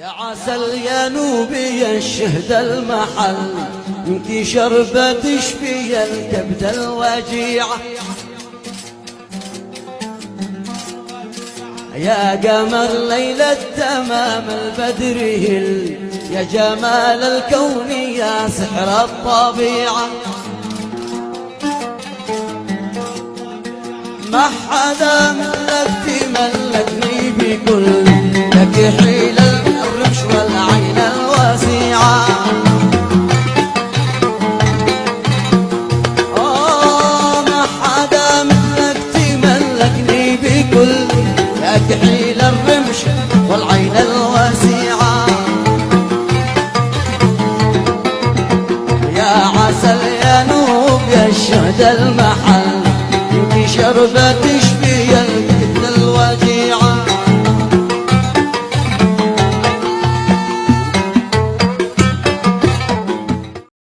يا عسل يا نوبي الشهد المحل، انتي شربة تشفي الكبد الوجيعة. يا قمر ليلة تمام البدر هل، يا جمال الكون يا سحر الطبيعة. ما حدا مثلك تملكني بكل، لك حيل الرمش والعين الواسعة. ما حدا مثلك تملكني بكل، لك حيل الرمش والعين الواسعة. يا عسل يا نوب يا الشهد المحل، انتي شربتي